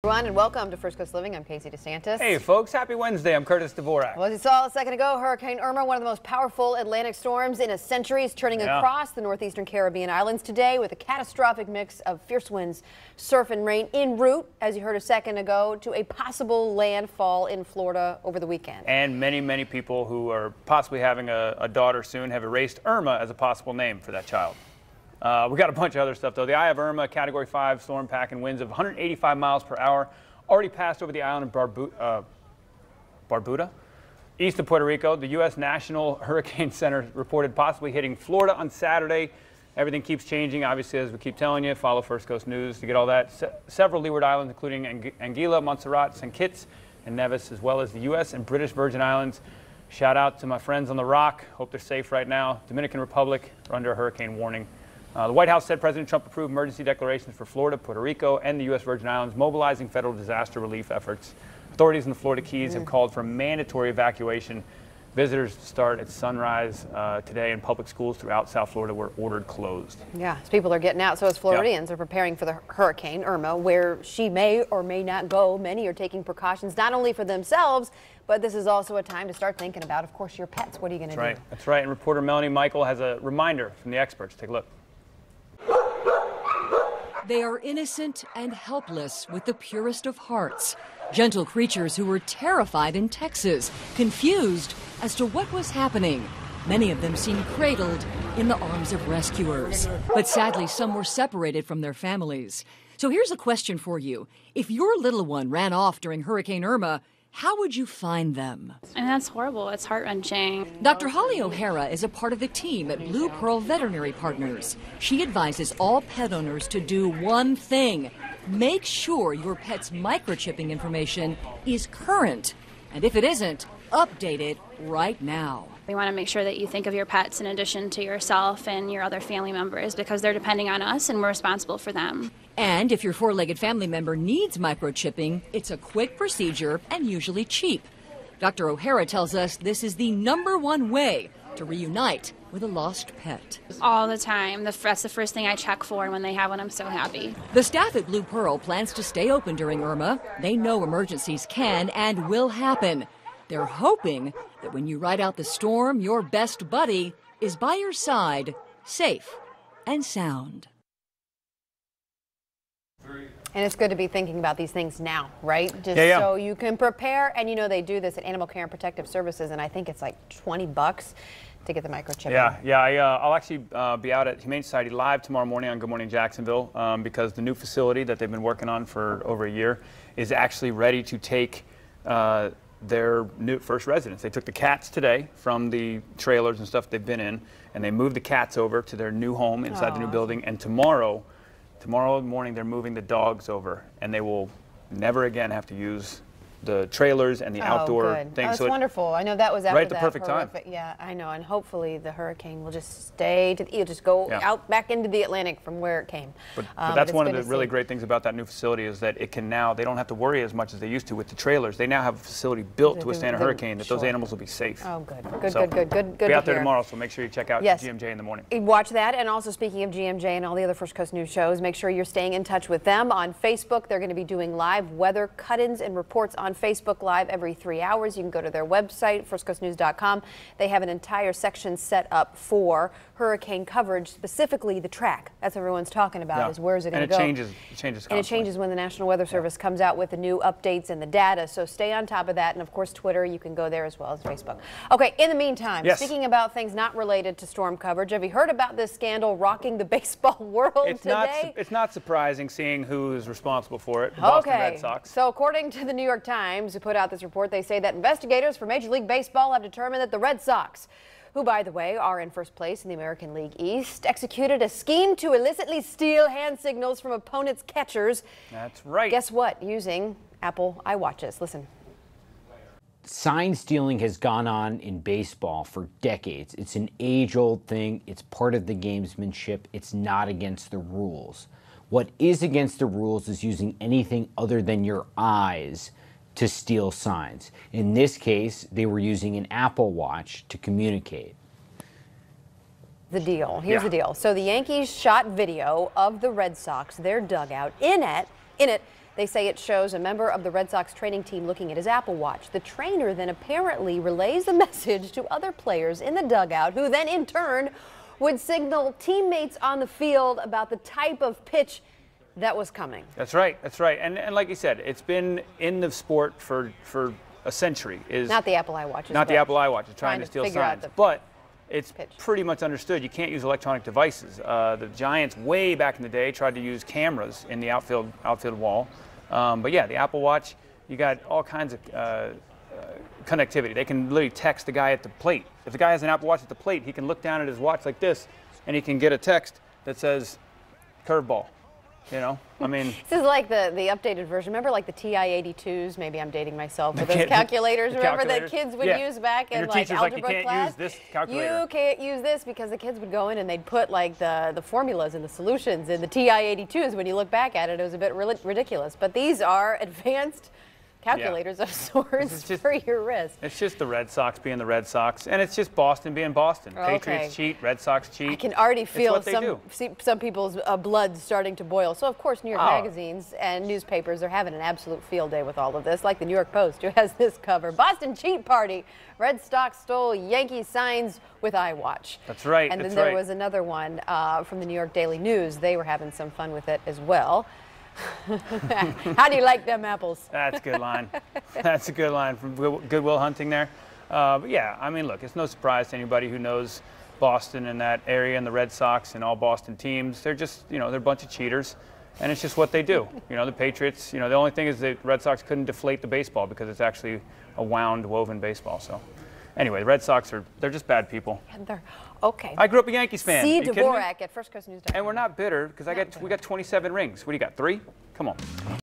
Everyone, and welcome to First Coast Living. I'm Casey DeSantis. Hey folks, happy Wednesday. I'm Curtis Dvorak. Well, as you saw a second ago, Hurricane Irma, one of the most powerful Atlantic storms in a century, is turning across the northeastern Caribbean islands today with a catastrophic mix of fierce winds, surf and rain en route, as you heard a second ago, to a possible landfall in Florida over the weekend. And many people who are possibly having a daughter soon have erased Irma as a possible name for that child. We got a bunch of other stuff, though. The eye of Irma, Category 5 storm pack and winds of 185 miles per hour, already passed over the island of Barbuda, east of Puerto Rico. The U.S. National Hurricane Center reported possibly hitting Florida on Saturday. Everything keeps changing, obviously, as we keep telling you. Follow First Coast News to get all that. Several Leeward Islands, including Anguilla, Montserrat, St. Kitts, and Nevis, as well as the U.S. and British Virgin Islands. Shout out to my friends on the Rock. Hope they're safe right now. Dominican Republic are under a hurricane warning. The White House said President Trump approved emergency declarations for Florida, Puerto Rico, and the U.S. Virgin Islands, mobilizing federal disaster relief efforts. Authorities in the Florida Keys have called for mandatory evacuation. Visitors start at sunrise today, and public schools throughout South Florida were ordered closed. Yeah, so people are getting out. So as Floridians are preparing for the Hurricane Irma, where she may or may not go, many are taking precautions not only for themselves, but this is also a time to start thinking about, of course, your pets. What are you going to do? That's right. And reporter Melanie Michael has a reminder from the experts. Take a look. They are innocent and helpless with the purest of hearts. Gentle creatures who were terrified in Texas, confused as to what was happening. Many of them seemed cradled in the arms of rescuers. But sadly, some were separated from their families. So here's a question for you. If your little one ran off during Hurricane Irma, how would you find them? And that's horrible. It's heart-wrenching. Dr. Holly O'Hara is a part of the team at Blue Pearl Veterinary Partners. She advises all pet owners to do one thing. Make sure your pet's microchipping information is current. And if it isn't, update it right now. We want to make sure that you think of your pets in addition to yourself and your other family members because they're depending on us and we're responsible for them. And if your four-legged family member needs microchipping, it's a quick procedure and usually cheap. Dr. O'Hara tells us this is the #1 way to reunite with a lost pet. All the time. That's the first thing I check for, and when they have one, I'm so happy. The staff at Blue Pearl plans to stay open during Irma. They know emergencies can and will happen. They're hoping that when you ride out the storm, your best buddy is by your side, safe and sound. And it's good to be thinking about these things now, right? Just so you can prepare. And you know, they do this at Animal Care and Protective Services, and I think it's like $20 to get the microchip. I'll actually be out at Humane Society Live tomorrow morning on Good Morning Jacksonville because the new facility that they've been working on for over a year is actually ready to take their new first residents. They took the cats today from the trailers and stuff they've been in, and they moved the cats over to their new home inside the new building. And tomorrow morning they're moving the dogs over, and they will never again have to use the trailers and the outdoor things. Oh, that's wonderful. I know that was after right at the perfect time. Yeah, I know, and hopefully the hurricane will just stay to it'll just go out back into the Atlantic from where it came. But that's one of the really great things about that new facility is that it can now, they don't have to worry as much as they used to with the trailers. They now have a facility built to withstand a hurricane that those animals will be safe. Oh, good. Be out there tomorrow, so make sure you check out GMJ in the morning. Watch that, and also speaking of GMJ and all the other First Coast News shows, make sure you're staying in touch with them on Facebook. They're going to be doing live weather cut-ins and reports on Facebook Live every 3 hours. You can go to their website, firstcoastnews.com. They have an entire section set up for hurricane coverage, specifically the track. That's what everyone's talking about, is where is it going to go? And it changes constantly. And it changes when the National Weather Service comes out with the new updates and the data. So stay on top of that. And of course, Twitter, you can go there as well as Facebook. Okay, in the meantime, speaking about things not related to storm coverage, have you heard about this scandal rocking the baseball world today? It's not surprising seeing who is responsible for it, the Boston Red Sox. So according to the New York Times, who put out this report, they say that investigators for Major League Baseball have determined that the Red Sox, who, by the way, are in first place in the American League East, executed a scheme to illicitly steal hand signals from opponents' catchers. That's right. Guess what? Using Apple iWatches. Listen. Sign stealing has gone on in baseball for decades. It's an age-old thing. It's part of the gamesmanship. It's not against the rules. What is against the rules is using anything other than your eyes to steal signs. In this case, they were using an Apple Watch to communicate. The deal. Here's the deal. So the Yankees shot video of the Red Sox, their dugout. In it, They say it shows a member of the Red Sox training team looking at his Apple Watch. The trainer then apparently relays the message to other players in the dugout, who then in turn would signal teammates on the field about the type of pitch that was coming. That's right. That's right. And like you said, it's been in the sport for a century. Not the Apple iWatch. Not the Apple iWatch. It's trying to steal signs. But it's pretty much understood. You can't use electronic devices. The Giants, way back in the day, tried to use cameras in the outfield wall. But yeah, the Apple Watch, you got all kinds of connectivity. They can literally text the guy at the plate. If the guy has an Apple Watch at the plate, he can look down at his watch like this, and he can get a text that says curveball. You know, I mean, this is like the updated version. Remember, like the TI-82s? Maybe I'm dating myself with those calculators. Remember that kids would use back in like algebra like, you can't use this calculator. You can't use this because the kids would go in and they'd put like the formulas and the solutions in the TI-82s. When you look back at it, it was a bit ridiculous. But these are advanced calculators of sorts for your wrist. It's just the Red Sox being the Red Sox, and it's just Boston being Boston. Okay. Patriots cheat, Red Sox cheat. I can already feel some people's blood starting to boil. So, of course, New York magazines and newspapers are having an absolute field day with all of this, like the New York Post, who has this cover. Boston cheat party. Red Sox stole Yankee signs with iWatch. That's right. And then there was another one from the New York Daily News. They were having some fun with it as well. How do you like them apples? That's a good line. That's a good line from Good Will Hunting there. But yeah, I mean, look, it's no surprise to anybody who knows Boston and that area and the Red Sox and all Boston teams. They're just, they're a bunch of cheaters, and it's just what they do. The Patriots, the only thing is the Red Sox couldn't deflate the baseball because it's actually a woven baseball. So anyway, the Red Sox they're just bad people. And they're okay. I grew up a Yankees fan. See Dvorak at FirstCoastNews.com. And we're not bitter because we got 27 rings. What do you got, 3? Come on.